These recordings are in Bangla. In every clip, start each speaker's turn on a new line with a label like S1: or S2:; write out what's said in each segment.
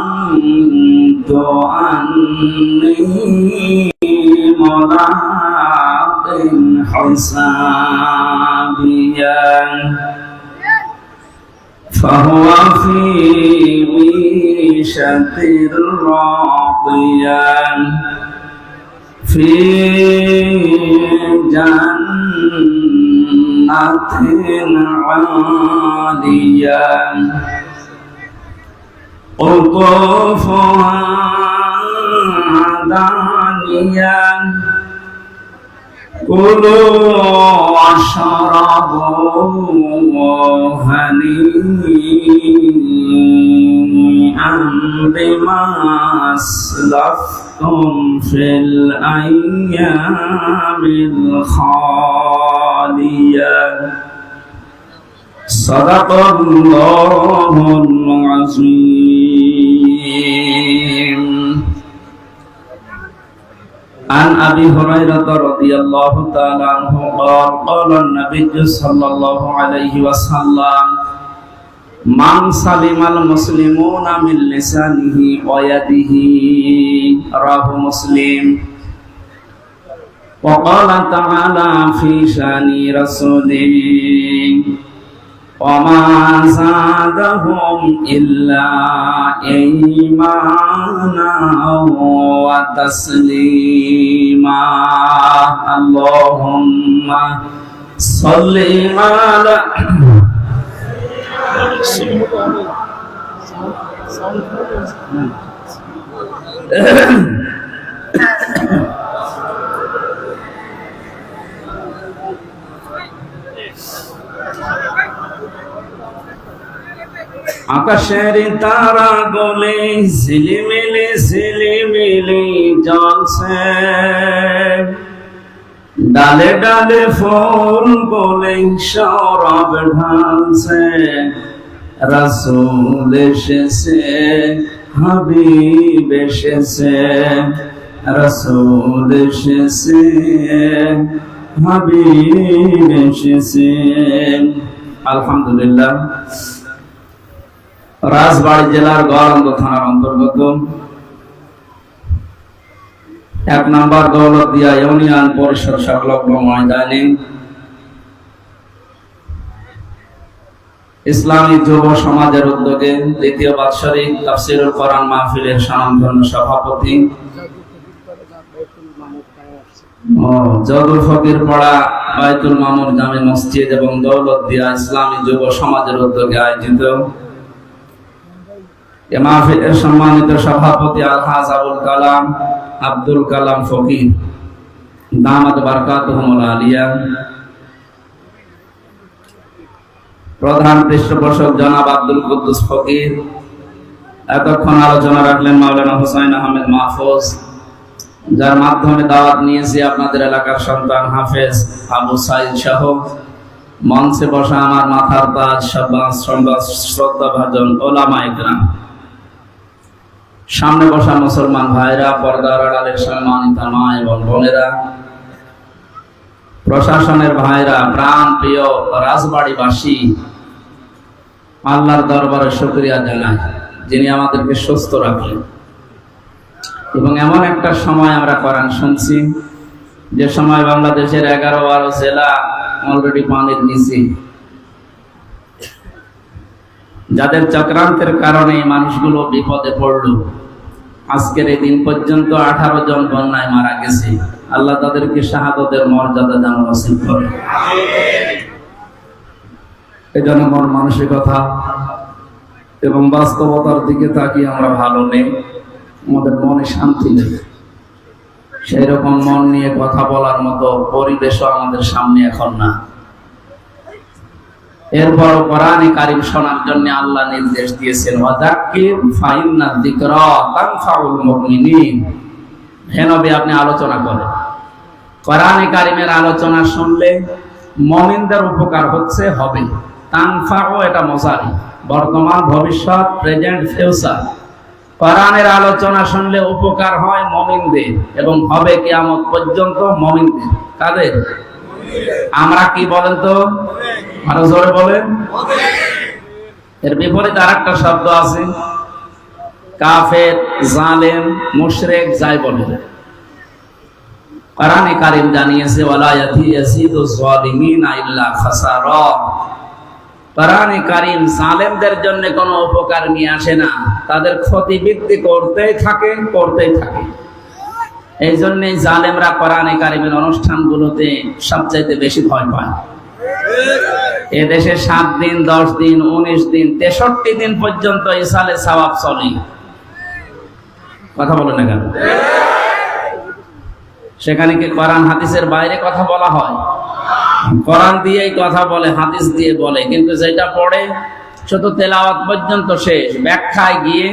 S1: ظننت أني ملاق حسابيا فهو في عيشة راضية في جنة عالية قطوفها دانية كلوا واشربوا هنيئا بما أسلفتم في الأيام الخالية صدق الله العظيم. عن أبي هريرة رضي الله تعالى عنه قال قال النبي صلى الله عليه وسلم من سلم المسلمون من لسانه ويده رواه مسلم. وقال تعالى في شأن رسوله وما زادهم إلا إيمانا وتسليما اللهم صل على আকাশের তারা গলে ঝিলিমিলি ঝিলিমিলি জ্বলছে, ডালে ডালে ফুল গলে সরব ঢালছে, রাসূল এসেছে হাবিব এসেছে, রাসূল এসেছে হাবিব এসেছে। আলহামদুলিল্লাহ। রাজবাড়ী জেলার গড়ান্দ থানার অন্তর্গত 1 নম্বর দৌলতদিয়া ইউনিয়ন পরিষদ সংলগ্ন ময়দানে ইসলামী যুব সমাজের উদ্যোগে দ্বিতীয় বাৎসরিক তাফসীরুল কোরআন মাহফিলের স্বনামধন্য সভাপতি জদুল ফকির পাড়া বাইতুল মামুর জামে মসজিদ এবং দৌলতদিয়া ইসলামী যুব সমাজের উদ্যোগে আয়োজিত এ মাহফিলের সম্মানিত সভাপতি আলহাজ আব্দুল কালাম ফকির দামাত বারকাতুহুল আলিয়া, প্রধান পৃষ্ঠপোষক জনাব আব্দুল কুদ্দুস ফকির, এতক্ষণ আলোচনা রাখলেন মাওলানা হুসাইন আহমেদ মাহফুজ, যার মাধ্যমে দাওয়াত নিয়েছি আপনাদের এলাকার সন্তান হাফেজ আবু সাইদ সহ মঞ্চে বসা আমার মাথার তাজ শ্রদ্ধাভাজন ওলামায়ে কেরাম, সামনে বসা মুসলমান ভাইরা, পর্দার আড়ালের সম্মানিত মা এবং বোনেরা, প্রশাসনের ভাইরা, প্রাণ প্রিয় রাজবাড়িবাসী, আল্লাহর দরবারে শুকরিয়া জানাই যিনি আমাদেরকে সুস্থ রাখলেন এবং এমন একটা সময় আমরা কোরআন শুনছি যে সময় বাংলাদেশের 11-12 জেলা অলরেডি পানির নিচে, যাদের চক্রান্তের কারণে মানুষগুলো বিপদে পড়ল। আজকের এই দিন পর্যন্ত 18 জন বন্যায় মারা গেছে। আল্লাহ তাদেরকে শাহাদাতের মর্যাদা দান নসিব করে। এই জন্য মন মানসিকতা এবং বাস্তবতার দিকে তাকিয়ে আমরা ভালো নেই, আমাদের মনে শান্তি নেই। সেই রকম মন নিয়ে কথা বলার মতো পরিবেশও আমাদের সামনে এখন না। এরপর কোরআনে কারীম শোনার জন্য আল্লাহ নির্দেশ দিয়েছেন, ওয়াযাক্কির ফাইন্না যিকরা তানফাউল মুমিনিন। হে নবী, আপনি আলোচনা করেন। কোরআনে কারীমের আলোচনা শুনলে মুমিনদের উপকার হচ্ছে, হবে। তানফাউ এটা মুজারি, বর্তমান, ভবিষ্যৎ, প্রেজেন্ট, ফিউচার। কোরআনের আলোচনা শুনলে উপকার হয় মুমিনদের এবং হবে কিয়ামত পর্যন্ত মুমিনদের। কাদের? আমরা কি বলেন তো, আরো জোরে বলেন। এর বিপরীত আরেকটা শব্দ আছে, কাফের, জালেম, মুশরিক, যাই বলে। কোরআনে কারীম জানিয়েছে ওয়ালা ইয়াজিদু যালিমিনা ইল্লা খাসারা। কোরআনে কারীম জালেমদের জন্য কোনো উপকার নিয়ে আসে না, তাদের ক্ষতি বৃদ্ধি করতেই থাকে। এই জন্যই জালেমরা কোরআনে কারীমের অনুষ্ঠানগুলোতে সবচাইতে বেশি ভয় পায়। এদেশে 7 দিন, 10 দিন, 19 দিন, 63 দিন পর্যন্ত ইসালে সওয়াব চলে। কথা বলে না কেন? সেখানে কি কোরআন হাদিসের বাইরে কথা বলা হয়? কোরআন দিয়েই কথা বলে, হাদিস দিয়ে বলে, কিন্তু যেটা পড়ে শুধু তেলাওয়াত পর্যন্ত শেষ, ব্যাখ্যায় গিয়ে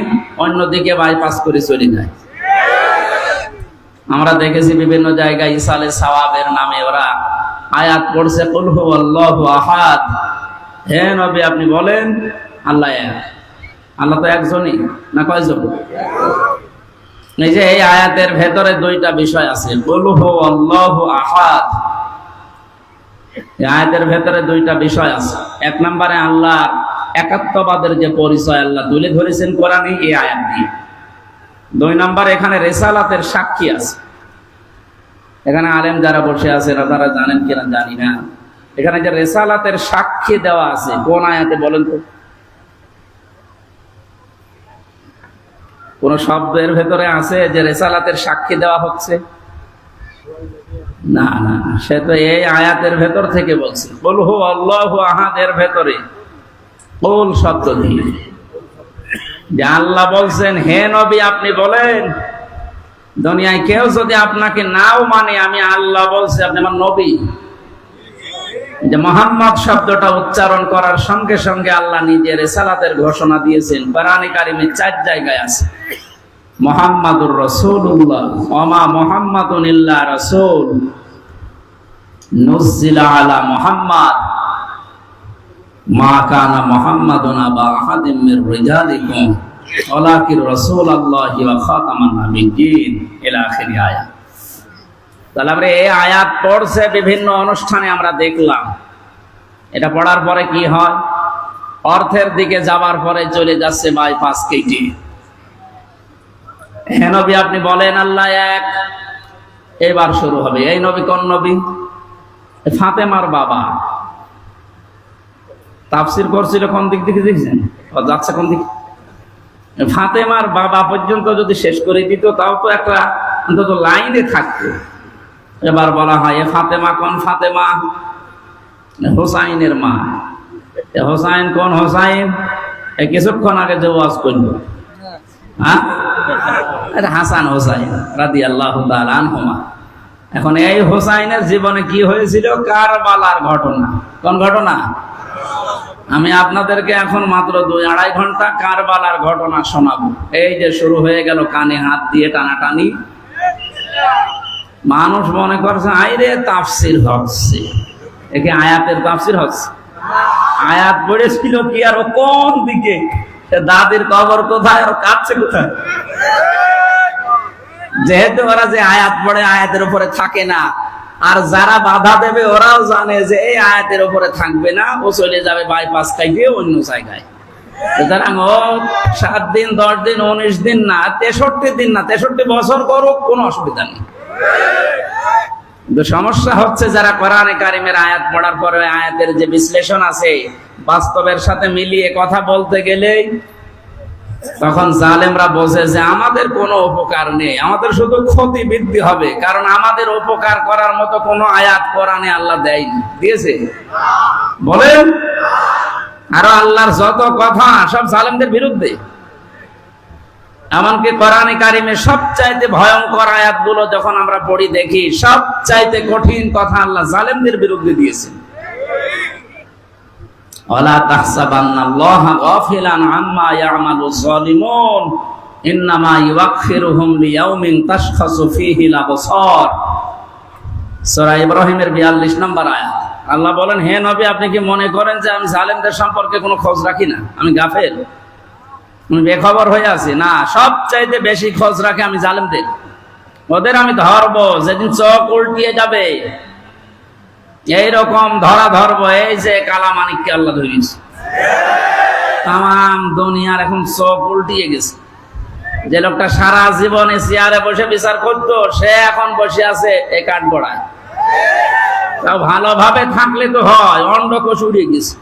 S1: অন্যদিকে বাইপাস করে চলে যায়। আমরা দেখেছি বিভিন্ন জায়গায় ইসালে সওয়াবের নামে ওরা আয়াত পড়ছে, কুল হুয়াল্লাহু আহাদ। হে নবী আপনি বলেন আল্লাহ এক। আল্লাহ তো একজনই, না কয়জন? এই যে এই আয়াতের ভেতরে 2টা বিষয় আছে, কুল হুয়াল্লাহু আহাদ। এই আয়াতের ভেতরে 2টা বিষয় আছে। 1 নম্বরে আল্লাহ একাত্মবাদের যে পরিচয় আল্লাহ তুলে ধরেছেন কোরআনে এই আয়াত দিয়ে। 2 নম্বরে এখানে রিসালাতের সাক্ষী আছে। এখানে আলেম যারা বসে আছেন আপনারা জানেন কিনা জানি না, এখানে যে রিসালাতের সাক্ষী দেওয়া আছে কোন আয়াতে বলেন তো? কোন শব্দের ভেতরে আছে যে রিসালাতের সাক্ষী দেওয়া হচ্ছে? না না, সে তো এই আয়াতের ভেতর থেকে বলছে, কুল হুয়াল্লাহু আহাদ এর ভেতরে কুল শব্দ দিয়ে যে আল্লাহ বলছেন হে নবী আপনি বলেন, দুনিয়ায় কেউ যদি আপনাকে নাও মানে আমি আল্লাহ বলছি আপনি আমার নবী। যে মুহাম্মদ শব্দটা উচ্চারণ করার সঙ্গে সঙ্গে আল্লাহ নিজে রিসালাতের ঘোষণা দিয়েছেন। কোরআনে কারিমে 4 জায়গায় আছে মুহাম্মাদুর রাসূলুল্লাহ ওয়া মা মুহাম্মাদুন ইল্লা রাসূল নুজিলা আলা মুহাম্মাদ মা কানা মুহাম্মাদুন আবা আহাদিম মির রিজালিকুম ওয়ালাকিন রাসূলুল্লাহি ওয়া খাতামান নাবিয়্যিন ইলা আখির আয়াত। তাহলে আমরা এই আয়াত পড়ছে বিভিন্ন অনুষ্ঠানে আমরা দেখলাম। এটা পড়ার পরে কি হয়? অর্থের দিকে যাবার পরে চলে যাচ্ছে বাইপাস কেটে। হে নবী আপনি বলেন আল্লাহ এক। এবার শুরু হবে। এই নবী কোন নবী? ফাতেমার বাবা। তাফসীর করছিল কোন দিক থেকে দেখছেন? যাচ্ছে কোন দিক? ফাতেমার বাবা পর্যন্ত যদি শেষ করে দিত তাও তো একটা অন্তত লাইনে থাকতো। এবার বলা হয় এ ফাতেমা কোন ফাতেমা? হোসাইনের মা। হোসাইন কোন হোসাইন? কিছুক্ষণ আগে যে ওয়াজ করল, হ্যাঁ, হাসান হোসাইন রাদিয়াল্লাহু তাআলা আনহুমা। এখন এই হোসাইনের জীবনে কি হয়েছিল? কারবালার ঘটনা। কোন ঘটনা? আমি আপনাদেরকে এখন মাত্র 2-2.5 ঘন্টা কারবালার ঘটনা শোনাবো। এই যে শুরু হয়ে গেল কানে হাত দিয়ে টানাটানি। মানুষ মনে করছে আইরে তাফসীর হচ্ছে, একে আয়াতের তাফসীর হচ্ছে। আয়াত পড়েছিল কি আর কোন দিকে? দাদির কবর কোথায় আর কাঁদছে কোথায়? যেহেতু ওরা যে আয়াত পড়ে আয়াতের উপরে থাকে না, আর যারা বাধা দেবে ওরাও জানে যে এই আয়াতের উপরে থাকবে না, ও চলে যাবে বাইপাস খাইয়ে অন্য জায়গায়। সুতরাং ও 7 দিন, 10 দিন, 19 দিন না, 63 দিন না, 63 বছর করুক, কোনো অসুবিধা নেই। কিন্তু সমস্যা হচ্ছে যারা কোরআনে কারিমের আয়াত পড়ার পরে আয়াতের যে বিশ্লেষণ আছে বাস্তবের সাথে মিলিয়ে কথা বলতে গেলেই তখন জালেমরা বোঝে যে আমাদের কোনো উপকার নেই, আমাদের শুধু ক্ষতি বৃদ্ধি হবে। কারণ আমাদের উপকার করার মতো কোনো আয়াত কোরআনে আল্লাহ দেয়নি। দিয়েছে? বলেন। আরো আল্লাহর যত কথা সব জালেমদের বিরুদ্ধে। এমনকি কোরআনে কারিমে সবচাইতে ভয়ঙ্কর আয়াতগুলো যখন আমরা পড়ি দেখি, সবচাইতে কঠিন কথা আল্লাহ জালেমদের বিরুদ্ধে দিয়েছেন। ওয়ালা তাহসাবান্নাল্লাহা গাফিলান আম্মা ইয়ামালুজ জালিমুন ইন্নামা ইউআখিরুহুম লিয়াউমিন তাশখাসু ফীহিল আবসার। সূরা ইব্রাহিমের 42 নম্বর আয়াত। আল্লাহ বলেন হে নবী আপনি কি মনে করেন যে আমি জালেমদের সম্পর্কে কোনো খোঁজ রাখি না? আমি গাফেল, আমি বেখবর হয়ে আছি? না, সবচাইতে বেশি খোঁজ রাখে আমি জালেমদের। ওদের আমি ধরবো যেদিন চোখ উল্টিয়ে যাবে, এইরকম ধরা ধরবো। এই যে কালামানিককে আল্লাহ ধরিয়েছে, তাম দুনিয়ার এখন চোখ উল্টিয়ে গেছে। যে লোকটা সারা জীবনে চেয়ারে বসে বিচার করতো, সে এখন বসে আছে এই কাঠগড়ায়। তাও ভালোভাবে থাকলে তো হয়, অন্ধকোষ উড়িয়ে গেছে।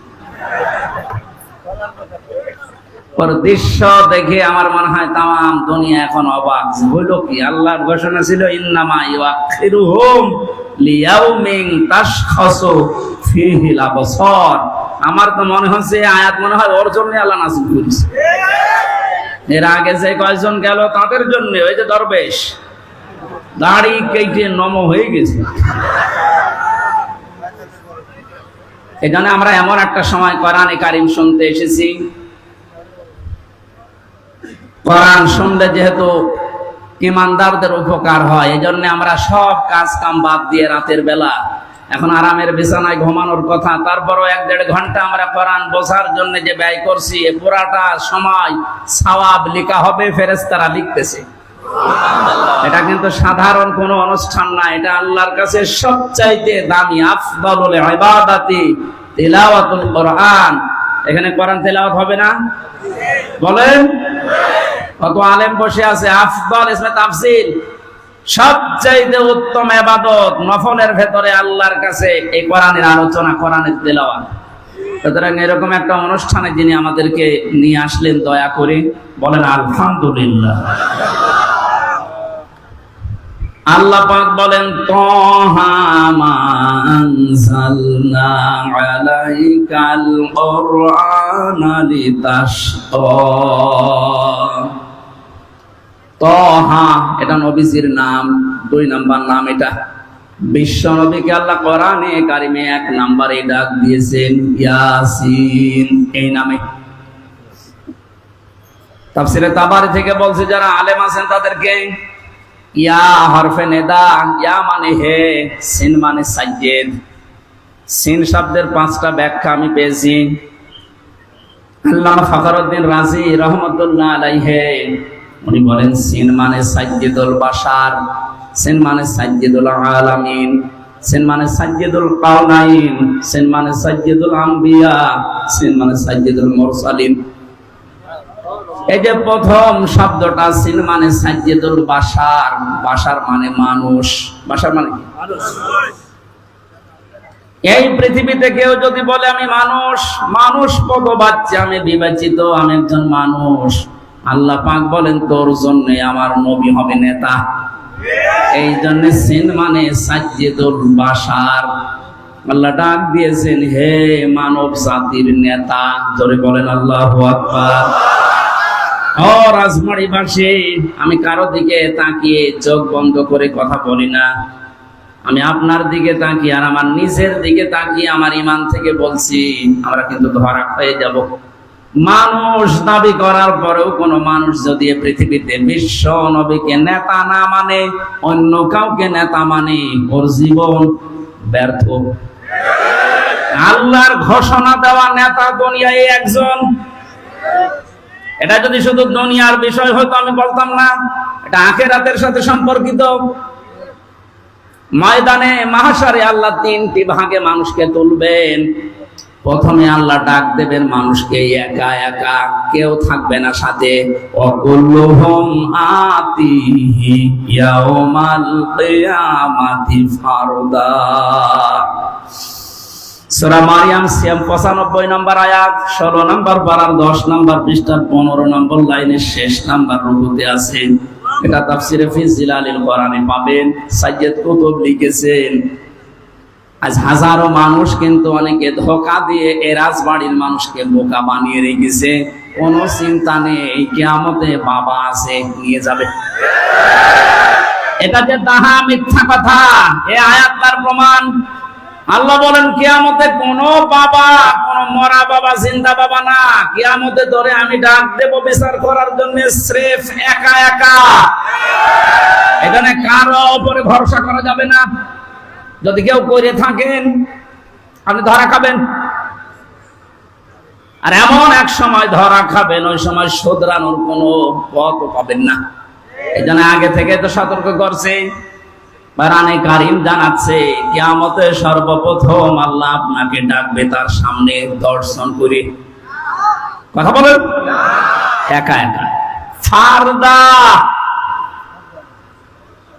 S1: দৃশ্য দেখে আমার মনে হয় তাম দুনিয়া এখন অবাক। হইল কি? আল্লাহর ঘোষণা ছিল ইন্নামা ইউআখিরুহুম লিয়াউমিন তাশখাসু ফীহিল আবসার। আমার তো মনে হচ্ছে আয়াত মনে হয় ওর জন্য আল্লাহ নাযিল করেছে। এর আগে যে কয়েকজন গেল তাদের জন্য, ওই যে দরবেশ দাড়ি কেটে নম হয়ে গেছে। এই জন্য আমরা এমন একটা সময় কোরআনে কারিম শুনতে এসেছি। কোরআন শুনলে যেহেতু ইমানদারদের উপকার হয়, এই জন্য আমরা সব কাজ কাম বাদ দিয়ে রাতের বেলা এখন আরামের বিছানায় ঘুমানোর কথা, তারপরও 1-1.5 ঘন্টা আমরা কোরআন বোঝার জন্য যে ব্যয় করছি, এ পুরাটা সময় সওয়াব লেখা হবে, ফেরেশতারা লিখতেছে। এটা কিন্তু সাধারণ কোনো অনুষ্ঠান না, এটা আল্লাহর কাছে সবচাইতে দামি আফদালুল ইবাদাতি তিলাওয়াতুল কোরআন। এখানে কোরআন তেলাওয়াত হবে না? বলেন। কত আলেম বসে আছে। আফদাল ইসমে তাফসীল, সবচাইতে উত্তম ইবাদত নফলের ভেতরে আল্লাহর কাছে এই কোরআনের আলোচনা, কোরআনের তেলাওয়াত। সুতরাং এরকম একটা অনুষ্ঠানে যিনি আমাদেরকে নিয়ে আসলেন, দয়া করে বলেন আলহামদুলিল্লাহ। আল্লাহ পাক বলেন তাহা মা আনজালনা আলাইকাল কুরআনা লিতাশকা। তাহা এটা নবীজির নাম, 2 নাম্বার নাম এটা। বিশ্ব নবীকে আল্লাহ কোরআনে কারিমে 1 নাম্বারে ডাক দিয়েছেন ইয়াসিন এই নামে। তাফসীরে তাবারি থেকে বলছে, যারা আলেম আছেন তাদেরকে ইয়া হরফে নেদা, ইয়া মানে হে, সিন মানে সাজ্জেদ। সিন শব্দের 5টা ব্যাখ্যা আমি পেয়েছি। আল্লামা ফখরুদ্দিন রাজি রহমাতুল্লাহ আলাইহি উনি বলেন সিন মানে সাজ্জেদুল বাশার, সিন মানে সাজ্জেদুল আলামিন, সিন মানে সাজ্জেদুল কাউনাইন, সিন মানে সাজ্জেদুল আম্বিয়া, সিন মানে সাজ্জেদুল মুরসালিন। এই যে প্রথম শব্দটা সিন মানে সাজ্জেদুল বাশার, বাশার মানে মানুষ। বাশার মানে কি? মানুষ। এই পৃথিবীতে কেউ যদি বলে আমি মানুষ, মানুষ কত বাচ্চা, আমি বিবেচিত, আমি একজন মানুষ, আল্লাহ পাক বলেন তোর জন্য আমার নবী হবে নেতা। এই জন্য সিন মানে সাজ্জেদুল বাশার। আল্লাহ ডাক দিয়েছেন হে মানব জাতির নেতা। জোরে বলেন আল্লাহু আকবার। ও রাজবাড়িবাসী, আমি কারো দিকে তাকিয়ে চোখ বন্ধ করে কথা বলি না। আমি আপনার দিকে তাকিয়ে আর আমার নিজের দিকে তাকিয়ে আমার ঈমান থেকে বলছি, আমরা কিন্তু ধরা খেয়ে যাব। মানুষ দাবি করার পরেও কোন মানুষ যদি পৃথিবীতে বিশ্ব নবীকে নেতা না মানে, অন্য কাউকে নেতা মানে, ওর জীবন ব্যর্থ। আল্লাহর ঘোষণা দেওয়া নেতা দুনিয়ায় একজন। এটা যদি শুধু দুনিয়ার বিষয় হতো আমি বলতাম না, এটা আখিরাতের সাথে সম্পর্কিত। ময়দানে মাহশারে আল্লাহ 3টি ভাগে মানুষকে তুলবেন। প্রথমে আল্লাহ ডাক দেবেন মানুষকে একা একা, কেউ থাকবে না সাথে। ওয়াকুল্লুহুম আতিহি ইয়াউমাল কিয়ামাতি ফারদা। সূরা মারইয়াম 95 নম্বর আয়াত, 16 নম্বর পারার 10 নম্বর পৃষ্ঠার 15 নম্বর লাইনের শেষ নাম্বার রুকুতে আছে। এটা তাফসীরে ফি জিলালিল কোরআনে পাবেন। সাইয়্যিদ কুতুব লিখেছেন, আজ হাজারো মানুষ কিন্তু অনেকে ধোঁকা দিয়ে এ রাজবাড়ির মানুষকে বোকা বানিয়ে রেখেছে। কোনো চিন্তা নেই, কিয়ামতে বাবা আছে, নিয়ে যাবে। এটা যে দাহা মিথ্যা কথা, এ আয়াত তার প্রমাণ। আল্লাহ বলেন কিয়ামতে কোন বাবা, কোন মরা বাবা, জিন্দা বাবা না। কিয়ামতে ধরে আমি ডাক দেব বিচার করার জন্য, স্রেফ একা একা। এখানে কারো উপরে ভরসা করা যাবে না। যদি কেউ করে থাকেন আপনি ধরা খাবেন। আর এমন এক সময় ধরা খাবেন, ওই সময় শোধরানোর কোনো পথ পাবেন না। এই জন্য আগে থেকে তো সতর্ক করছে। কোরআনে কারীম জানাচ্ছে কিয়ামতে সর্বপ্রথম আল্লাহ আপনাকে ডাকবে তার সামনে দর্শন করে। কথা বলেন, একা একা ফারদা।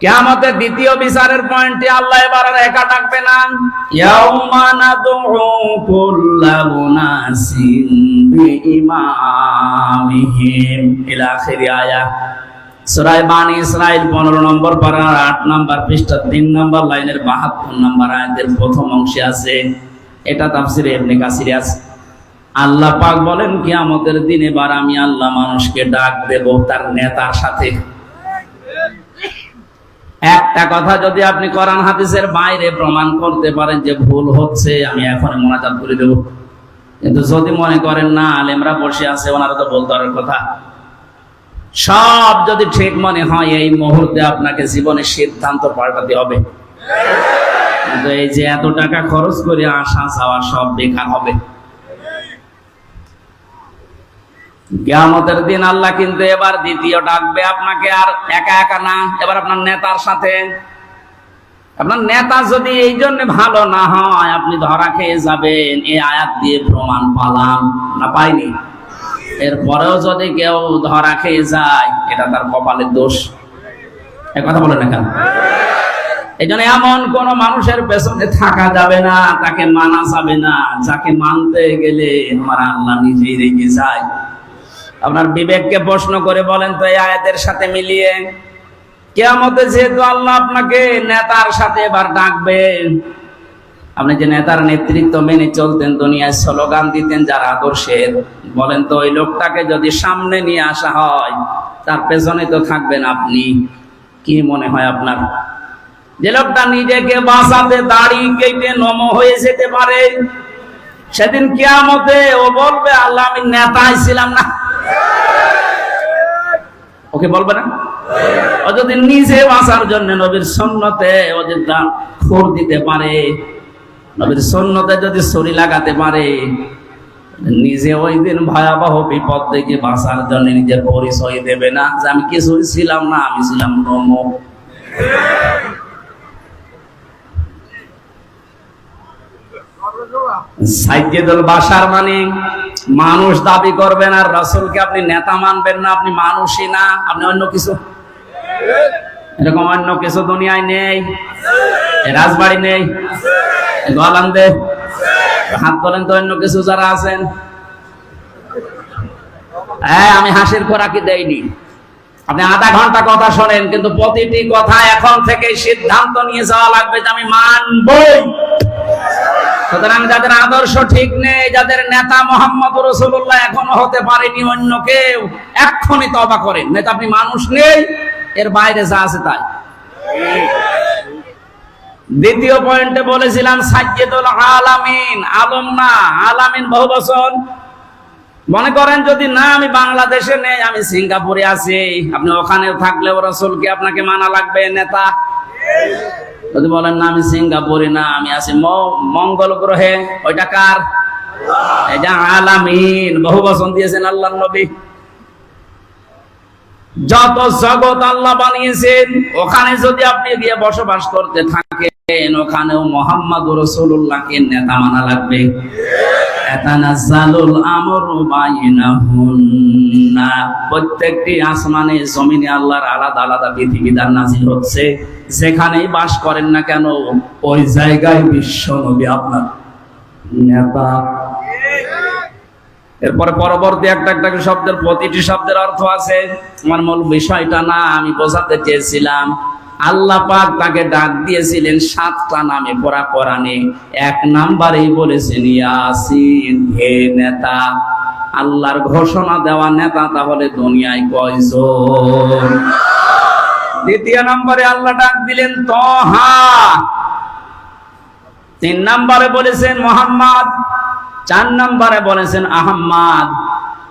S1: কিয়ামতের দ্বিতীয় বিচারের পয়েন্টে আল্লাহ এবার আর একা ডাকবে না। ইয়াউমা নাদউ কুল্লা উনাসিন বিইমামিহিম ইলা আখির আয়াত। সূরা বানী ইসরাঈল 15 নম্বর পারার 8 নম্বর পৃষ্ঠা 3 নম্বর লাইনের 72 নম্বর আয়াতের প্রথম অংশে আছে। এটা তাফসীরে ইবনে কাসিরে আছে। আল্লাহ পাক বলেন কিয়ামতের দিন এবার আমি আল্লাহ মানুষকে ডাক দেব তার নেতার সাথে। একটা কথা যদি আপনি কোরআন হাদিসের বাইরে প্রমাণ করতে পারেন যে ভুল হচ্ছে, আমি এখন মোনাজাত করে দেব। কিন্তু যদি মনে করেন না আলেমরা বসে আছে ওনারা তো বলতে পারার কথা, সব যদি ঠিক মনে হয় এই মুহূর্তে আপনাকে জীবনের সিদ্ধান্ত পাল্টাতে হবে। কিন্তু এই যে এত টাকা খরচ করে আসা যাওয়া সব বেকার হবে। কিয়ামতের দিন আল্লাহ কিন্তু এবার দ্বিতীয় ডাকবে আপনাকে, আর একা একা না, এবার আপনার নেতার সাথে। আপনার নেতা যদি এই জন্য ভালো না হয় আপনি ধরা খেয়ে যাবেন, এই আয়াত দিয়ে প্রমাণ পালাম না পাইনি। এরপরেও যদি কেউ ধরা খেয়ে যায় এটা তার কপালের দোষ। এ কথা বলে না কেন? এই জন্য এমন কোন মানুষের পেছনে থাকা যাবে না, তাকে মানা যাবে না, যাকে মানতে গেলে আমার আল্লাহ নিজেই রেগে যায়। আপনার বিবেককে প্রশ্ন করে বলেন তো এই আয়াতের সাথে মিলিয়ে, কিয়ামতে যেহেতু আল্লাহ আপনাকে নেতার সাথে এবার ডাকবেন, আপনি যে নেতার নেতৃত্ব মেনে চলতেন, দুনিয়ায় স্লোগান দিতেন যার আদর্শের, বলেন তো ওই লোকটাকে যদি সামনে নিয়ে আসা হয় তার পেছনে তো থাকবেন আপনি। কি মনে হয় আপনার? যে লোকটা নিজেকে বাঁচাতে দাড়ি কেটে নম হয়ে যেতে পারে, সেদিন কিয়ামতে ও বলবে আল্লাহ আমি নেতাই ছিলাম না। ওকে বলবে না? ও যদি নিজে বাঁচার জন্য নবীর সুন্নতে ওদের দাম খোর দিতে পারে, নবীর সুন্নতে যদি ছুরি লাগাতে পারে, নিজে ওই দিন ভয়াবহ বিপদ থেকে বাঁচার জন্য নিজের পরিচয় দেবে না যে আমি কিছুই ছিলাম না, আমি ছিলাম নম। সাইয়্যিদুল বাশার মানে মানুষ দাবি করবেন আর রাসূলকে আপনি নেতা মানবেন না, আপনি মানুষই না, আপনি অন্য কিছু। এরকম অন্য কিছু দুনিয়ায় নেই, রাজবাড়ি নেই, গোয়ালান্দে হাত তোলেন তো অন্য কিছু যারা আছেন। হ্যাঁ, আমি হাসির খোরাকি দেইনি। আপনি আধা ঘন্টা কথা শোনেন, কিন্তু প্রতিটি কথা এখন থেকে সিদ্ধান্ত নিয়ে যাওয়া লাগবে যে আমি মানবই। সুতরাং যাদের আদর্শ ঠিক নেই, যাদের নেতা মুহাম্মদ রাসূলুল্লাহ এখনো হতে পারেনি অন্য কেউ, এক্ষুনি তওবা করেন, নেতা আপনি মানুষ নেই, এর বাইরে যা আছে তাই। দ্বিতীয় পয়েন্টে বলেছিলাম সাইয়্যিদুল আলামিন, আলম না আলামিন বহুবচন। মনে করেন যদি না আমি বাংলাদেশে নেই, আমি সিঙ্গাপুরে আছি, আপনি ওখানেও থাকলেও রাসূলকে আপনাকে মানা লাগবে, নেতা। যদি বলেন না আমি সিঙ্গাপুরে না, আমি আছি মঙ্গল গ্রহে, ওইটা কার? এটা আলামিন, বহুবচন দিয়েছেন আল্লাহর নবী। যত জগৎ আল্লাহ বানিয়েছেন ওখানে যদি আপনি গিয়ে বসবাস করতে থাকেন, ওখানেও মুহাম্মদুর রাসূলুল্লাহকে নেতা মানা লাগবে। তানাজ্জালুল আমরু বাইনাহুন্না, প্রত্যেকটি আসমানে জমিনে আল্লাহর আলাদা আলাদা বিধিবিধান নাযিল হচ্ছে। যেখানেই বাস করেন না কেন ওই জায়গায় বিশ্ব নবী আপনার নেতা। এরপরে পরবর্তী একটা শব্দের প্রতিটি শব্দের অর্থ আছে। আমার মূল বিষয়টা না, আমি বোঝাতে চেয়েছিলাম আল্লাহ পাক তাকে ডাক দিয়েছিলেন 7টা নামে পড়া কোরআনে। 1 নাম্বারেই বলেছেন ইয়াসিন, হে নেতা। আল্লাহর ঘোষণা দেওয়া নেতা তাহলে দুনিয়ায় কয়জন? দ্বিতীয় নম্বরে আল্লাহ ডাক দিলেন তহা। 3 নম্বরে বলেছেন মুহাম্মদ, 4 নম্বরে বলেছেন আহমদ,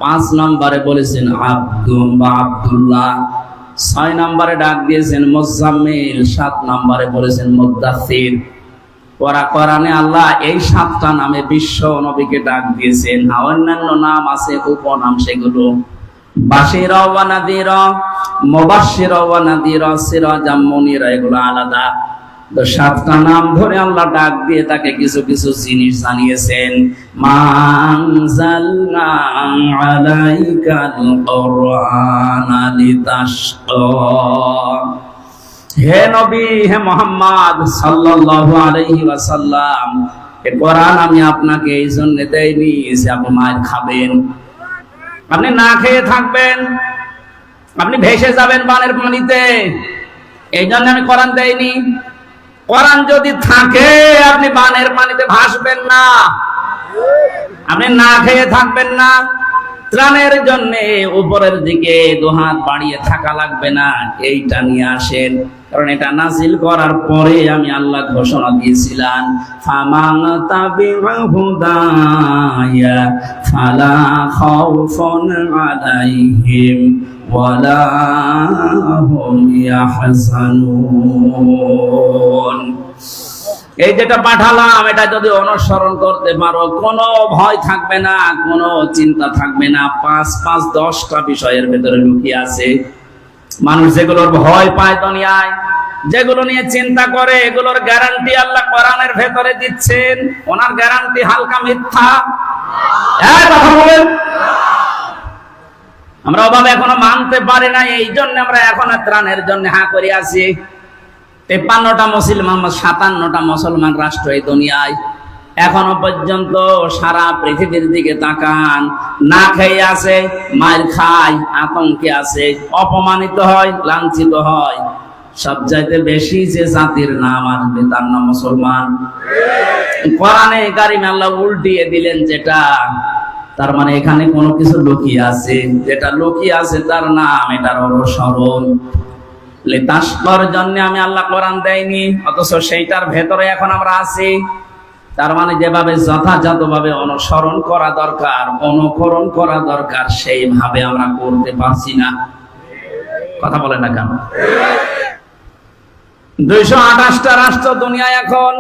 S1: 5 নম্বরে বলেছেন আব্দুল বা আব্দুল্লাহ, 6 নম্বরে ডাক দিয়েছেন মুজাম্মিল, 7 নম্বরে বলেছেন মুদাসসির। কোরআনে আল্লাহ এই 7টা নামে বিশ্ব নবীকে ডাক দিয়েছেন। অন্যান্য নাম আছে, উপনাম, সেগুলো বাশিরা ওয়া নাযিরা, মুবাশশিরা ওয়া নাযিরা, সিরাজাম মুনিরা, এগুলো আলাদা। তো 7টা নাম ধরে আল্লাহ ডাক দিয়ে তাকে কিছু কিছু জিনিস জানিয়েছেন। মানজালনা আলাইকাল কুরআনা লিতাশকা, হে নবী, হে মুহাম্মদ সাল্লাল্লাহু আলাইহি ওয়াসাল্লাম, এই কোরআন আমি আপনাকে এই জন্য দেইনি যে আপনি মার খাবেন, আপনি না খেয়ে থাকবেন, আপনি ভেসে যাবেন বানের পানিতে, এই জন্য আমি কোরআন দেইনি। কোরআন যদি থাকে আপনি বানের পানিতে ভাসবেন না, আপনি না খেয়ে থাকবেন না, ত্রাণের জন্য উপরের দিকে দুহাত বাড়িয়ে থাকা লাগবে না, এইটা নিয়ে আসেন। কারণ এটা নাজিল করার পরে আমি আল্লাহ ঘোষণা দিয়েছিলাম, ফামান তাবিআ হুদায়া ফালা খাউফুন আলাইহিম ওয়ালা হুম ইয়াহজানুন। এই যেটা পাঠালাম এটা যদি অনুসরণ করতে পারো, কোনো ভয় থাকবে না, কোনো চিন্তা থাকবে না। 5-10টা বিষয়ের ভেতরে লুকিয়ে আছে। মানুষ যেগুলোর ভয় পায় দুনিয়ায়, যেগুলো নিয়ে চিন্তা করে, এগুলোর গ্যারান্টি আল্লাহ কোরআনের ভেতরে দিচ্ছেন। ওনার গ্যারান্টি হালকা মিথ্যা? কথা বলেন। আমরা ওভাবে এখনো মানতে পারি না, এই জন্য আমরা এখন ত্রাণের জন্য হা করে আছি। 53টা মুসলমান, 57টা মুসলমান রাষ্ট্র এই দুনিয়ায়, এখনো পর্যন্ত সারা পৃথিবীর দিকে তাকান, না খেয়ে আছে, মার খায়, আতঙ্কে আছে, অপমানিত হয়, লাঞ্ছিত হয়। সবচাইতে বেশি যে জাতির নাম আসবে তার নাম মুসলমান। কোরআনে কারিমে আল্লাহ উল্টিয়ে দিলেন যেটা, তার মানে এখানে কোনো কিছু লুকিয়ে আছে, যেটা লুকিয়ে আছে তার নাম, এটার অনুসরণ। লিতাশকার জন্য আমি আল্লাহ কোরআন দেয়নি, অথচ সেইটার ভেতরে এখন আমরা আছি। তার মানে যেভাবে যথাযথভাবে অনুসরণ করা দরকার, অনুকরণ করা দরকার, সেইভাবে আমরা করতে পারছি না। কথা বলেন না কেন? 228টা রাষ্ট্র দুনিয়ায় এখন,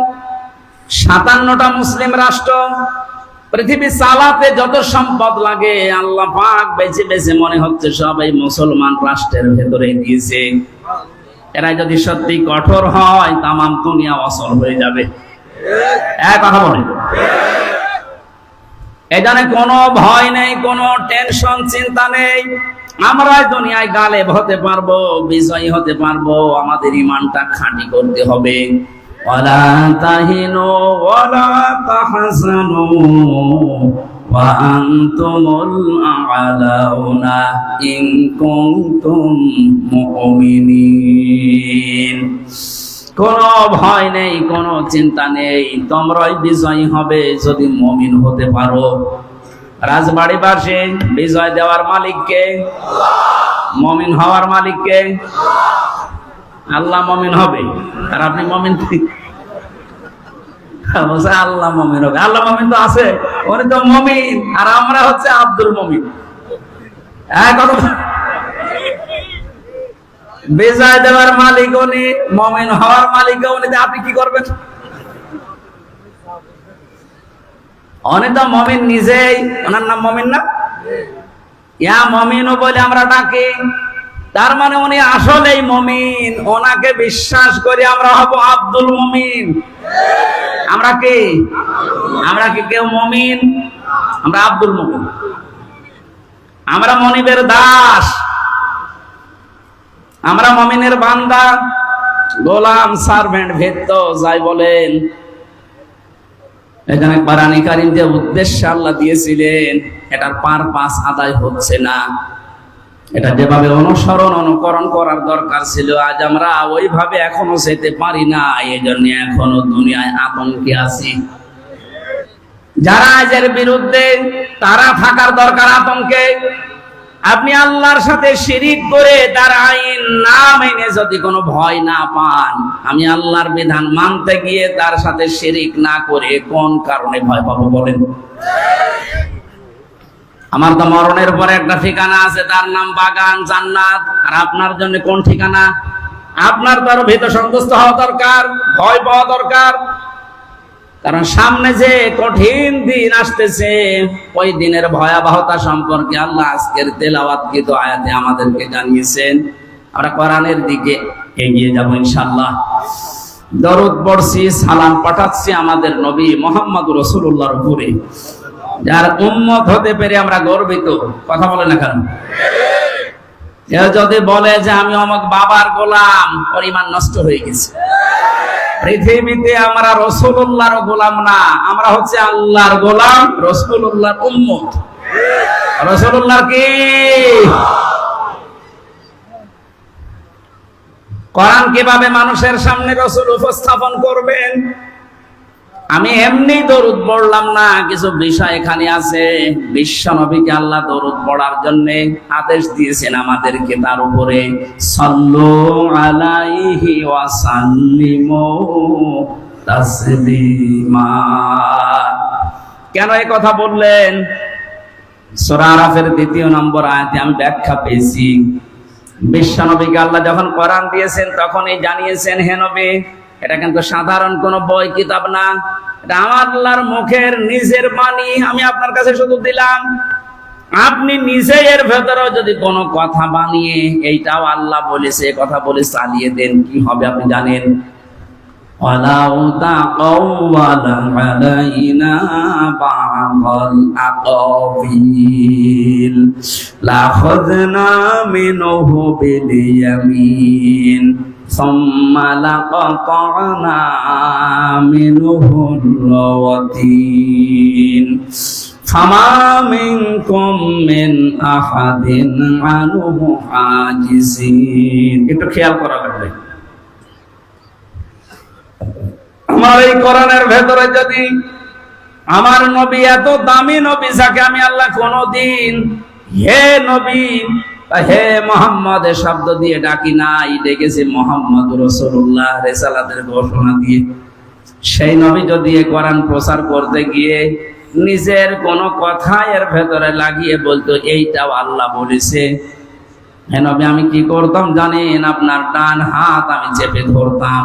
S1: 57টা মুসলিম রাষ্ট্র। পৃথিবী চালাতে যত সম্পদ লাগে আল্লাহ পাক বেছে বেছে মনে হচ্ছে সব এই মুসলমান রাষ্ট্রের ভেতরে দিয়েছে। এরা যদি সত্যি কঠোর হয় তামাম দুনিয়া অচল হয়ে যাবে। কথা বলেন। এখানে কোনো ভয় নেই, কোনো টেনশন, চিন্তা নেই। আমরা দুনিয়ায় গালেব হতে পারবো, বিজয়ী হতে পারবো। আমাদের ঈমানটা খাঁটি করতে হবে। ওয়ালা তাহিনু ওয়ালা তাহজানু ওয়া আনতুমুল আ'লাউনা ইন কুনতুম মুমিনিন। কোনো ভয় নেই, কোনো চিন্তা নেই, তোমরাই বিজয়ী হবে যদি মুমিন হতে পারো। রাজবাড়িবাসী বিজয় দেওয়ার মালিককে, মুমিন হওয়ার মালিককে। আল্লাহ মুমিন হবে আর আপনি মুমিন, আল্লাহ মুমিন হবে। আল্লাহ মুমিন তো আছে, উনি তো মুমিন, আর আমরা হচ্ছে আব্দুল মুমিন। বিজয় দেওয়ার মালিক উনি, মুমিন হওয়ার মালিক উনি। আপনি কি করবেন? উনি তো মুমিন নিজেই, ওনার নাম মুমিন না? ইয়া মুমিনও বলে আমরা ডাকি, তার মানে উনি আসলেই মুমিন। ওনাকে বিশ্বাস করে আমরা হব আব্দুল মুমিন। আমরা কি? আমরা কি কেউ মুমিন? আমরা আব্দুল মুমিন, আমরা মনিবের দাস, আমরা মুমিনের বান্দা, গোলাম, সার্ভেন্ট, ভেত্য যাই বলেন। এখানে কোরআনে কারীম যে উদ্দেশ্য আল্লাহ দিয়েছিলেন এটার পারপাস আদায় হচ্ছে না। এটা যেভাবে অনুসরণ অনুকরণ করার দরকার ছিল, আজ আমরা ওইভাবে এখনো যেতে পারি না। এই জন্য এখনো দুনিয়ায় আতঙ্কে আছি। যারা আজের বিরুদ্ধে, তারা থাকার দরকার আতঙ্কে। আপনি আল্লাহর সাথে শিরিক করে তার আইন না মেনে যদি কোনো ভয় না পান, আমি আল্লাহর বিধান মানতে গিয়ে তার সাথে শিরিক না করে কোন কারণে ভয় পাবো বলেন? আমার তো মরণের পরে একটা ঠিকানা আছে, তার নাম বাগান জান্নাত। আর আপনার জন্য কোন ঠিকানা? আপনার তো আরো ভীত সন্তুষ্ট হওয়া দরকার, ভয় পাওয়া দরকার। কারণ সামনে যে কঠিন দিন আসতেছে, ওই দিনের ভয়াবহতা সম্পর্কে আল্লাহ আজকের তেলাওয়াতকৃত আয়াতে আমাদেরকে জানিয়েছেন। আমরা কোরআনের দিকে এগিয়ে যাব ইনশাআল্লাহ। দরুদ পড়ছি, সালাম পাঠাচ্ছি আমাদের নবী মুহাম্মদ রাসূলুল্লাহর উপরে, যার উম্মত হতে পেরে আমরা গর্বিত। কথা বলে না কেন? কেউ যদি বলে যে আমি অমুক বাবার গোলাম, ওর ঈমান নষ্ট হয়ে গেছে। পৃথিবীতে আমরা রাসূলুল্লাহর গোলাম না, আমরা হচ্ছে আল্লাহর গোলাম, রাসূলুল্লাহর উম্মত। রাসূলুল্লাহর কি? কোরআন কিভাবে মানুষের সামনে রাসূল উপস্থাপন করবেন? আমি এমনি দরুদ পড়লাম না, কিছু বিষয় এখানে আছে। বিশ্ব নবীকে আল্লাহ দরুদ পড়ার জন্য আদেশ দিয়েছেন আমাদেরকে, তার উপরে সাল্লু আলাইহি ওয়া সাল্লিমু তাসলিমা। কেন এই কথা বললেন? সূরা আরাফের 2 নম্বর আয়াতে আমি ব্যাখ্যা পেয়েছি। বিশ্ব নবীকে আল্লাহ যখন কোরআন দিয়েছেন তখনই জানিয়েছেন, হে নবী, এটা কিন্তু সাধারণ কোন বই কিতাব না, এটা আমার আল্লাহর মুখের নিজের বাণী। আমি আপনার কাছে শুধু দিলাম, আপনি নিজে এর ভেতরে যদি কোনো কথা বানিয়ে এইটাও আল্লাহ বলেছে কথা বলে চালিয়ে দেন, কি হবে আপনি জানেন? ওয়ালাউ তাকাওয়ালা আলাইনা বা'দাল আকাবিল লাখাযনা মিনহু বিল ইয়ামিন সুম্মা লাকাতা'না মিনহুর রাওয়াতিন ফামা মিনকুম মিন আহাদিন আনহু হাজিজিন। একটু খেয়াল করা লাগবে। আমার এই কোরআনের ভেতরে যদি আমার নবী, এত দামি নবী যাকে আমি আল্লাহ কোনদিন হে নবী হে মুহাম্মদ শব্দ দিয়ে ডাকি নাই, ডেকেছি মুহাম্মদ রাসূলুল্লাহ রিসালাতের ঘোষণা দিয়ে, সেই নবী যদি এই কোরআন প্রচার করতে গিয়ে নিজের কোন কথা এর ভেতরে লাগিয়ে বলতো এইটাও আল্লাহ বলেছে, হে নবী আমি কি করতাম জানেন? আপনার ডান হাত আমি চেপে ধরতাম,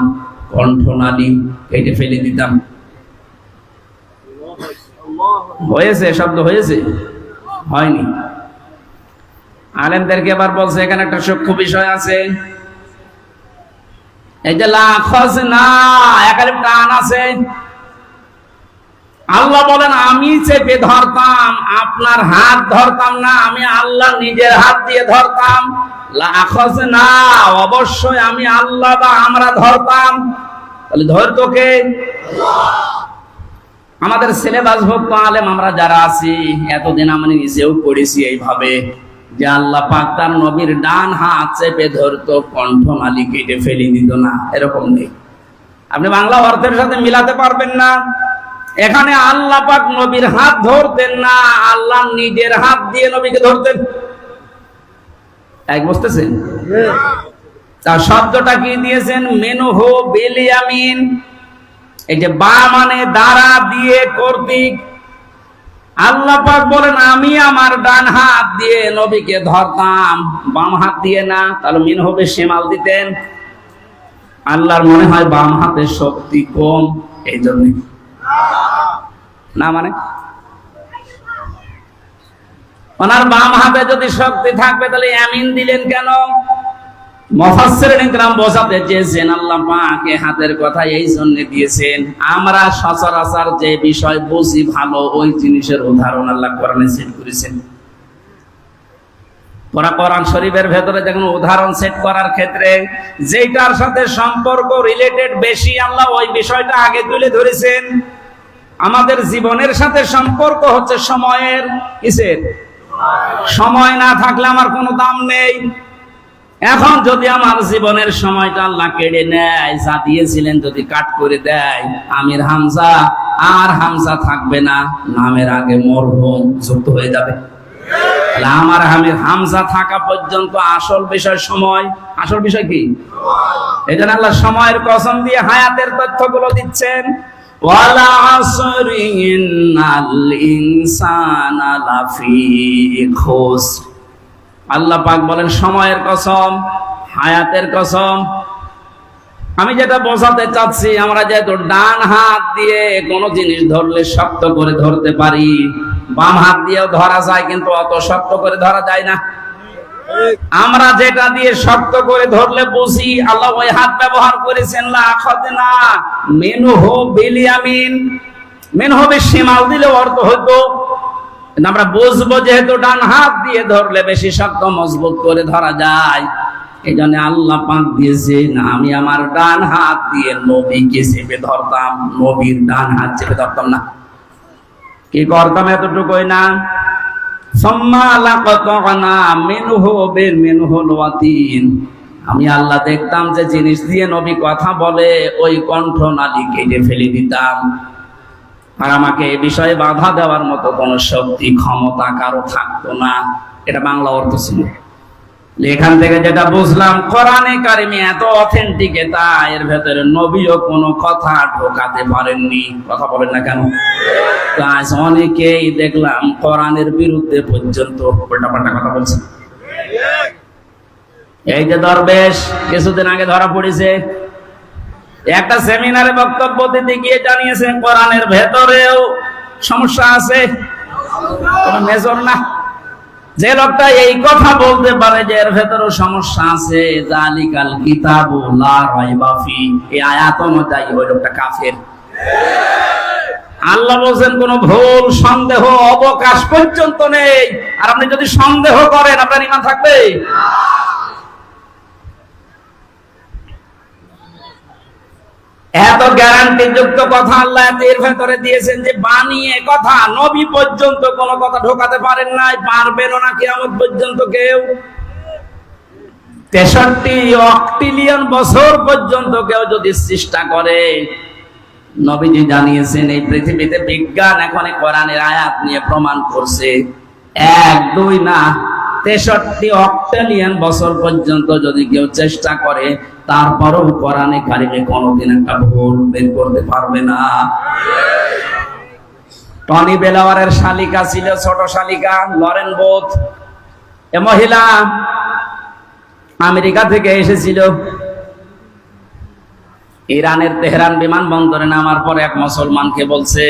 S1: কণ্ঠনালী কেটে ফেলে দিতাম। হয়েছে? শব্দ হয়েছে? হয়নি। আলেমদেরকে এবার বলছে এখানে একটা সূক্ষ্ম বিষয় আছে। এই যে লাখাযনা, একালে টান আছে। আল্লাহ বলেন আমি চেপে ধরতাম, আপনার হাত ধরতাম না, আমি আল্লাহ নিজের হাত দিয়ে ধরতাম। লাখাযনা, অবশ্যই আমি আল্লাহ বা আমরা ধরতাম। তাহলে ধরতো কে? আমাদের সিলেবাস ভুক্ত আলেম আমরা যারা আছি, এতদিন আমি নিজেও পড়েছি এইভাবে যে আল্লাহ পাক তার নবীর ডান হাত চেপে ধরতো, কণ্ঠনালী কেটে ফেলে দিত না, এরকম নেই। আপনি বাংলা অর্থের সাথে মিলাতে পারবেন না। এখানে আল্লাহ পাক নবীর হাত ধরতেন না, আল্লাহ নিজের হাত দিয়ে নবীকে ধরতেন। এক বুঝতেছেন? তার শব্দটা কি দিয়েছেন? মিনহু বিল ইয়ামিন। এই যে বা মানে দ্বারা, দিয়ে, কর্তৃক। আল্লাহ পাক বলেন আমি আমার ডান হাত দিয়ে নবীকে ধরতাম, বাম হাত দিয়ে না। তাহলে মিনহু বে শিমাল দিতেন। আল্লাহর মনে হয় বাম হাতের শক্তি কম, এই জন্য না, মানে ওনার বাম হাতে যদি শক্তি থাকবে তাহলে ইয়ামিন দিলেন কেন? মুফাসসিরিন ইকরাম বোঝাতে চেয়েছেন আল্লাহ পাক এই হাতের কথা এই জন্য দিয়েছেন, আমরা সচরাচর যে বিষয় বুঝি ভালো ওই জিনিসের উদাহরণ আল্লাহ কোরআনে সেট করেছেন। পুরা কোরআন শরীফের ভেতরে দেখুন উদাহরণ সেট করার ক্ষেত্রে যেটার সাথে সম্পর্ক রিলেটেড বেশি আল্লাহ ওই বিষয়টা আগে তুলে ধরেছেন। আমাদের জীবনের সাথে সম্পর্ক হচ্ছে সময়ের, কিসের? সময় না থাকলে আমার কোনো দাম নেই। এখন যদি আমার জীবনের সময়টা আল্লাহ কেড়ে নেয়, যা দিয়েছিলেন যদি কাট করে দেয়, আমির হামজা আর হামজা থাকবে না, নামের আগে মরহুম যুক্ত হয়ে যাবে। আমার আমির হামজা থাকা পর্যন্ত আসল বিষয় সময়। আসল বিষয় কি? এই জন্য আল্লাহ সময়ের কসম দিয়ে হায়াতের তথ্যগুলো দিচ্ছেন। ওয়ালা আসরি ইন্নাল ইনসানা লাফি খুসর। আল্লাহ পাক বলেন সময়ের কসম, হায়াতের কসম। আমি যেটা বোঝাতে চাচ্ছি, আমরা যেহেতু ডান হাত দিয়ে কোনো জিনিস ধরলে শক্ত করে ধরতে পারি, বাম হাত দিয়েও ধরা যায়, কিন্তু অত শক্ত করে ধরা যায় না। আমরা যেটা দিয়ে শক্ত করে ধরলে বুঝি, আল্লাহ ওই হাত ব্যবহার করেছেন লা আখাযনা মিনহু বিল ইয়ামিন। মিনহু বিশিমাল দিলে অর্থ হতো, আমরা বুঝবো যেহেতু ডান হাত দিয়ে ধরলে বেশি শক্ত মজবুত করে ধরা যায়, এই জন্য আল্লাহ পাক দিয়েছেন আমি আমার ডান হাত দিয়ে নবীকে চেপে ধরতাম, নবীর ডান হাত চেপে ধরতাম না। কি করতাম? এতটুকুই না, আমি আল্লাহ দেখতাম যে জিনিস দিয়ে নবী কথা বলে ওই কণ্ঠনালী কেটে ফেলে দিতাম, আর আমাকে এ বিষয়ে বাধা দেওয়ার মতো কোনো শক্তি ক্ষমতা কারো থাকতো না। এটা বাংলা অর্থ ছিল। এখান থেকে যেটা বুঝলাম, কোরআনে কারিমে এত অথেন্টিকেতা, এর ভেতরে নবীও কোনো কথা ঢোকাতে পারেননি। কথা বলেন না কেন? আজ অনেকেই দেখলাম কোরআনের বিরুদ্ধে পর্যন্ত উল্টাপাল্টা কথা বলছে। এই যে দরবেশ কিছুদিন আগে ধরা পড়েছে, একটা সেমিনারে বক্তব্য দিতে গিয়ে জানিয়েছে কোরআনের ভেতরেও সমস্যা আছে, কোনো মেজর না। যে লোকটা এই কথা বলতে পারে যে এর ভেতরেও সমস্যা আছে, জালিকাল কিতাবু লা রাইবা ফি, এই আয়াত অনুযায়ী ওই লোকটা কাফের। আল্লাহ বলেন কোনো ভুল সন্দেহ অবকাশ পর্যন্ত নেই, আর আপনি যদি সন্দেহ করেন আপনার ঈমান থাকবে? এত গ্যারান্টি যুক্ত কথা আল্লাহ এর ভেতরে দিয়েছেন যে বানিয়ে কথা নবী পর্যন্ত কোনো কথা ঢোকাতে পারেন নাই, পারবেনও না কিয়ামত পর্যন্ত কেউ। 63 অক্টিলিয়ন বছর পর্যন্ত কেউ যদি চেষ্টা করে, নবীজি জানিয়েছেন এই পৃথিবীতে বিজ্ঞান এখন কোরআনের আয়াত নিয়ে প্রমাণ করছে, 1 2 না 63 অক্টিলিয়ন বছর পর্যন্ত যদি কেউ চেষ্টা করে, তারপরও কোরআনে কারিমে কোনোদিন একটা ভুল বের করতে পারবে না। টনি বেলাওয়ারের শালিকা ছিল, ছোট শালিকা লরেন বোথ। এ মহিলা আমেরিকা থেকে এসেছিল, ইরানের তেহরান বিমানবন্দরে নামার পর এক মুসলমানকে বলছে,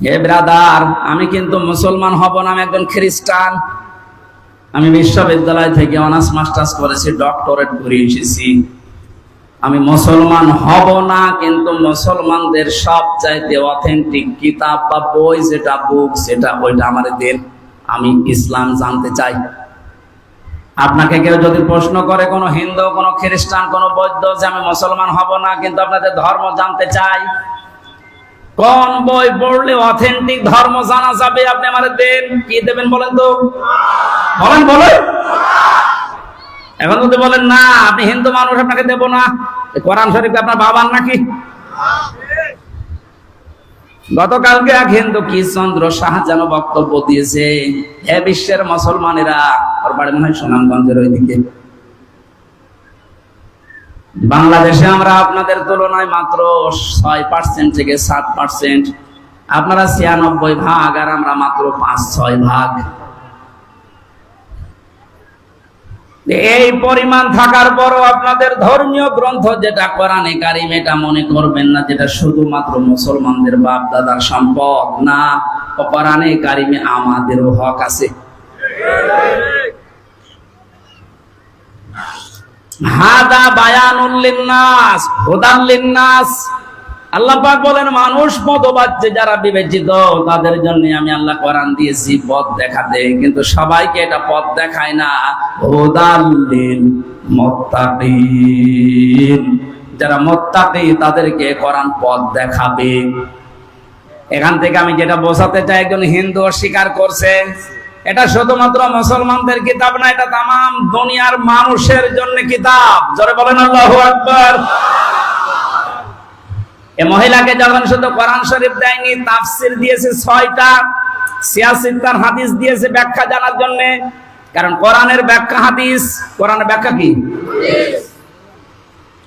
S1: হে ব্রাদার, আমি কিন্তু মুসলমান হব না, আমি একজন খ্রিস্টান। আমি বিশ্ববিদ্যালয় থেকে অনার্স মাস্টার্স করেছি, ডক্টরেট করে এসেছি। আমি মুসলমান হব না, কিন্তু মুসলমানদের সবচাইতে অথেন্টিক কিতাব বা বই যেটা বুক সেটা ওইটা আমাদের দেন, আমি ইসলাম জানতে চাই। আপনাকে কেউ যদি প্রশ্ন করে, কোনো হিন্দু, কোনো খ্রিস্টান, কোনো বৌদ্ধ, যে আমি মুসলমান হব না কিন্তু আপনাদের ধর্ম জানতে চাই, কোন বই পড়লে অথেন্টিক ধর্ম জানা যাবে, আপনি আমাদের দেন। কি দেবেন বলেন তো? বলেন বলেন। এখন যদি বলেন না আপনি হিন্দু মানুষ, আপনাকে দেব না, কোরআন শরীফ আপনার বাবার নাকি? গতকালকে এক হিন্দু কৃষ্ণচন্দ্র শাহজাহান বক্তব্য দিয়েছে, হে বিশ্বের মুসলমানেরা, ওর বাড়ি মনে হয় সুনামগঞ্জের ওইদিকে, বাংলাদেশে আমরা আপনাদের তুলনায় মাত্র 6% থেকে 7%, আপনারা 96% আর আমরা মাত্র 5-6 ভাগ। এই পরিমাণ থাকার পরও আপনাদের ধর্মীয় গ্রন্থ যেটা কোরআনে কারিম, এটা মনে করবেন না যেটা শুধুমাত্র মুসলমানদের বাপ দাদার সম্পদ, না, কোরআনে কারিমে আমাদেরও হক আছে। হাদা বায়ানুল লিন্নাস হুদাল লিন্নাস, আল্লাহ পাক বলেন মানুষ মতবাদে যারা বিবেচিত তাদের জন্য আমি আল্লাহ কোরআন দিয়েছি পথ দেখাতে, কিন্তু সবাইকে এটা পথ দেখায় না। হুদাল লিল মুত্তাকিন, যারা মুত্তাকি তাদেরকে কোরআন পথ দেখাবে। এখান থেকে আমি যেটা বোঝাতে চাই, একজন হিন্দু স্বীকার করছে এটা শুধুমাত্র মুসলমানদের কিতাব না, এটা তামাম দুনিয়ার মানুষের জন্য কিতাব। জোরে বলেন আল্লাহু আকবার। এই মহিলাকে যখন শুধু কোরআন শরীফ দেয়নি, তাফসীর দিয়েছে 6টা, 86টা হাদিস দিয়েছে ব্যাখ্যা জানার জন্য। কারণ কোরআনের ব্যাখ্যা হাদিস, কোরআনের ব্যাখ্যা কি?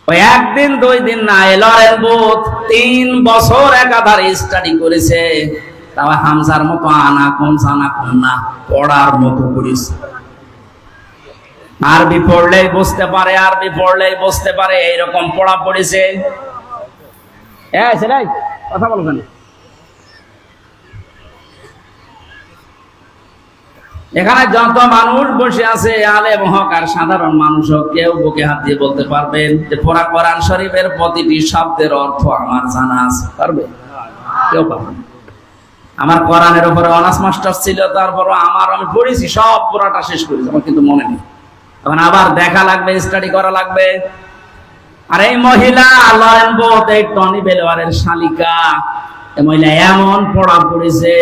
S1: ওই একদিন 2 দিন না, লরেন বোথ 3 বছর একাধারে স্টাডি করেছে, তাও হামজার মতো আনা কোন জানা কোন না পড়ার মতো করেছে। আরবি পড়লেই বুঝতে পারে, আরবি পড়লেই বুঝতে পারে, এইরকম পড়া পড়েছে। সেটাই কথা বলবেন। এখানে যত মানুষ বসে আছে, আলেম হোক আর সাধারণ মানুষ হোক, কেউ বুকে হাত দিয়ে বলতে পারবেন যে পুরা কোরআন শরীফের প্রতিটি শব্দের অর্থ আমার জানা আছে? পারবে? কেউ পারবে না। আমার কোরআনের উপরে অনার্স মাস্টার্স ছিল, তারপরও আমি পড়েছি, সব পুরাটা শেষ করেছি, আমার কিন্তু মনে নেই। তখন আবার দেখা লাগবে, স্টাডি করা লাগবে। আর এই মহিলা লয়েন বোধ, এই টনি বেলোয়ারের শালিকা, এই মহিলা এমন পড়া পড়েছে,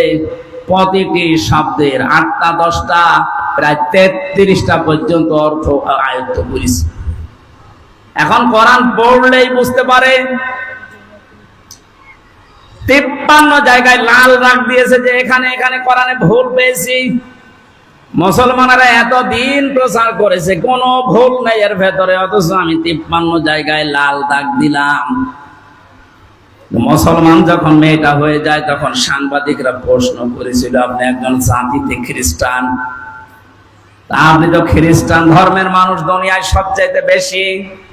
S1: প্রতিটি শব্দের 8টা 10টা প্রায় 33টা পর্যন্ত অর্থ আয়ত্ত করেছে। এখন কোরআন পড়লেই বুঝতে পারে। 53 জায়গায় লাল দাগ দিয়েছে যে এখানে এখানে কোরআনে ভুল পেয়েছি। মুসলমানেরা এতদিন প্রচার করেছে, কোনো ভুল নেই এর ভেতরে, অথচ আমি 53 জায়গায় লাল দাগ দিলাম। মুসলমান যখন মেয়েটা হয়ে যায়, তখন সাংবাদিকরা প্রশ্ন করেছিল, আপনি একজন জাতিতে খ্রিস্টান, আপনি তো খ্রিস্টান ধর্মের মানুষ দুনিয়ায় সবচাইতে বেশি,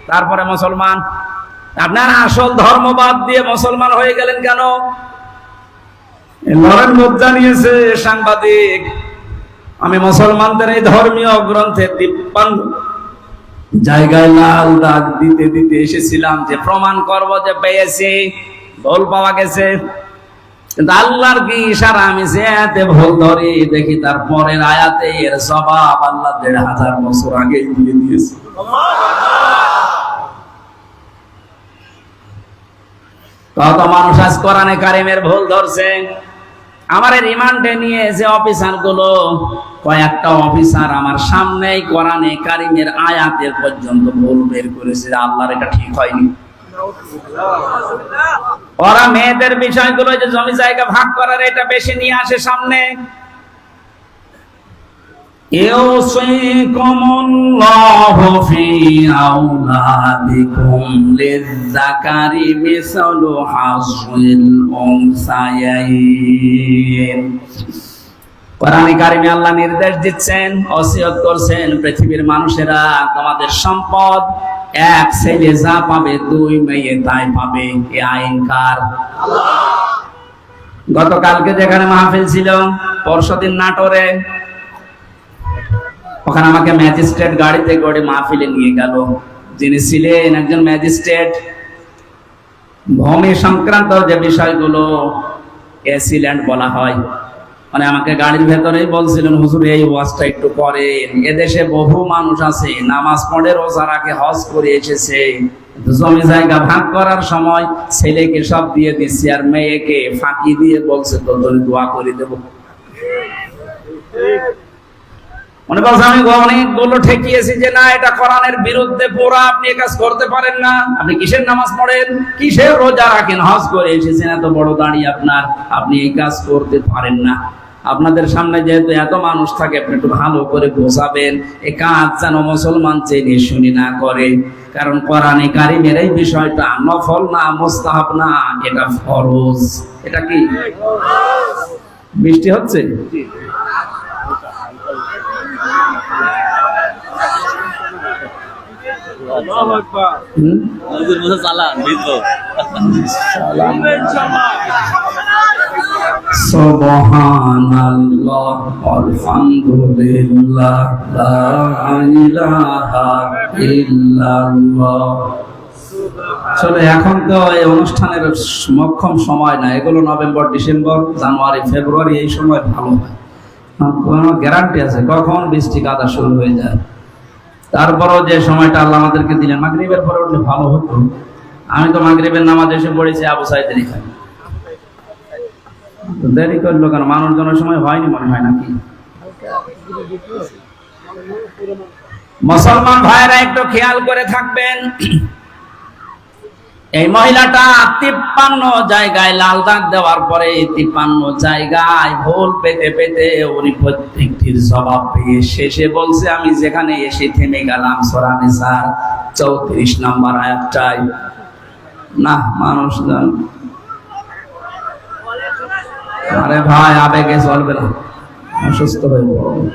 S1: তারপরে মুসলমান, আপনার আসল ধর্ম বাদ দিয়ে মুসলমান হয়ে গেলেন কেন? লরেন বোধ জানিয়েছে সাংবাদিক, আমি মুসলমানদের এই ধর্মীয় গ্রন্থে 53 জায়গায় লাল দাগ দিতে দিতে এসেছিলাম যে প্রমাণ করব যে পেয়েছি, ভুল পাওয়া গেছে। কিন্তু আল্লাহর কি ইশারা, আমি যে আয়াতে ভুল ধরি দেখি তার পরের আয়াতে এর জবাব আল্লাহ 1500 বছর আগে দিয়ে দিয়েছে। কত মানুষ আজ কোরআনে কারিমের ভুল ধরছে। আমার রিমান্ডে নিয়ে যে অফিসার গুলো, কয়েকটা অফিসার আমার সামনেই কোরআনে কারিমের আয়াতের পর্যন্ত ভুল বের করেছে, আল্লাহর এটা ঠিক হয়নি। ওরা মেয়েদের বিষয়গুলো, যে জমি জায়গা ভাগ করার, এটা বেশি নিয়ে আসে সামনে। ইউসিকুমুল্লাহু ফি আওলাদিকুম লিয-যাকারি মিসলু হাযিল উনসায়াইন। কোরআনে কারিমে আল্লাহ নির্দেশ দিচ্ছেন, ওসিয়ত করছেন, পৃথিবীর মানুষেরা তোমাদের সম্পদ এক ছেলে যা পাবে 2 মেয়ে তাই পাবে। এই আইন কার? গতকালকে যেখানে মাহফিল ছিল, পরশুদিন নাটোরে, ওখানে আমাকে ম্যাজিস্ট্রেট গাড়িতে করে মাহফিলে নিয়ে গেল। যিনি ছিলেন একজন ম্যাজিস্ট্রেট, ভূমি সংক্রান্ত যে বিষয়গুলো এসিল্যান্ড বলা হয়, মানে আমাকে গাড়ির ভেতরেই বলছিলেন, হুজুর এই ওয়াজটা একটু করেন, এদেশে বহু মানুষ আছে নামাজ পড়ে রোজা রাখে হজ করে এসেছে, জমি জায়গা ভাগ করার সময় ছেলেকে সব দিয়ে দিচ্ছে আর মেয়েকে ফাঁকি দিয়ে বলছে তো দোয়া করে দেবো। মনে বলছে আমি অনেকগুলো ঠেকিয়েছি যে না, এটা কোরআনের বিরুদ্ধে, পুরা আপনি এই কাজ করতে পারেন না। আপনি কিসের নামাজ পড়েন, কিসের রোজা রাখেন, হজ করে এসেছেন, এত বড় দাড়ি আপনার, আপনি এই কাজ করতে পারেন না। আপনাদের সামনে যেহেতু এত মানুষ থাকে, আপনি একটু ভালো করে বোঝাবেন এই কাজ যেন মুসলমান চেনে শুনি না করে। কারণ কোরআনে কারিমের এই বিষয়টা নফল না, মুস্তাহাব না, এটা ফরজ। এটা কি বৃষ্টি হচ্ছে? সুবহানাল্লাহ আলহামদুলিল্লাহ লা ইলাহা ইল্লাল্লাহ। চলে, এখন তো এই অনুষ্ঠানের মক্ষম সময় না, এগুলো নভেম্বর, ডিসেম্বর, জানুয়ারি, ফেব্রুয়ারি, এই সময় ভালো হয়। কোনো গ্যারান্টি আছে কখন বৃষ্টি কাদা শুরু হয়ে যায়। তারপরও যে সময়টা আল্লাহ আমাদেরকে দিলেন, মাগরিবের পরে উঠলে ভালো হতো। আমি তো মাগরিবের নামাজ এসে পড়েছি আবু সাইদের এখানে, দেরি করলো কেন? মানুষজনের সময় হয়নি মনে হয় নাকি? মুসলমান ভাইরা একটু খেয়াল করে থাকবেন, এই মহিলাটা 53 জায়গায় লাল দাগ দেওয়ার পরে 53 জায়গায় ভুল পেতে পেতে উনি প্রত্যেকটির জবাব পেয়ে শেষে বলছে, আমি যেখানে এসে থেমে গেলাম সূরা নিসার 34 নম্বর আয়াতটাই। না, মানুষ জান, আরে ভাই আবেগে চলবে না, অসুস্থ হয়ে পড়বে।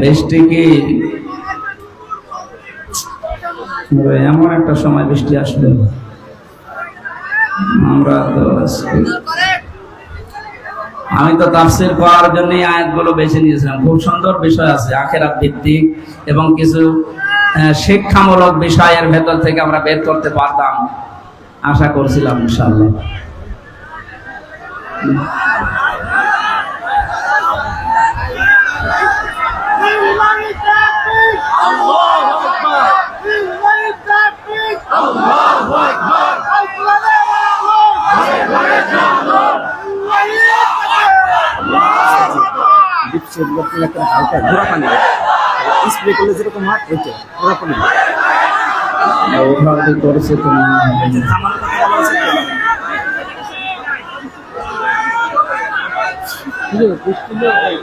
S1: বৃষ্টি কি এমন একটা সময় বৃষ্টি আসবে, আমরা তো আমি তো তাফসীর করার জন্য এই আয়াতগুলো বেছে নিয়েছিলাম। খুব সুন্দর বিষয় আছে, আখিরাত ভিত্তিক এবং কিছু শিক্ষামূলক বিষয়ের ভেতর থেকে আমরা বের করতে পারতাম, আশা করছিলাম ইনশাআল্লাহ।
S2: হালকা ঘোরা পানি স্প্রে করলে যেরকম হয় ওইটা ঘোরা পানি
S1: ওভাবে করেছে তুমি
S2: থামানোর কথা বলা হয়েছে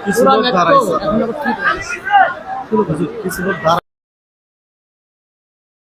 S2: কিছু লোক দাঁড়াইছে কিছু লোক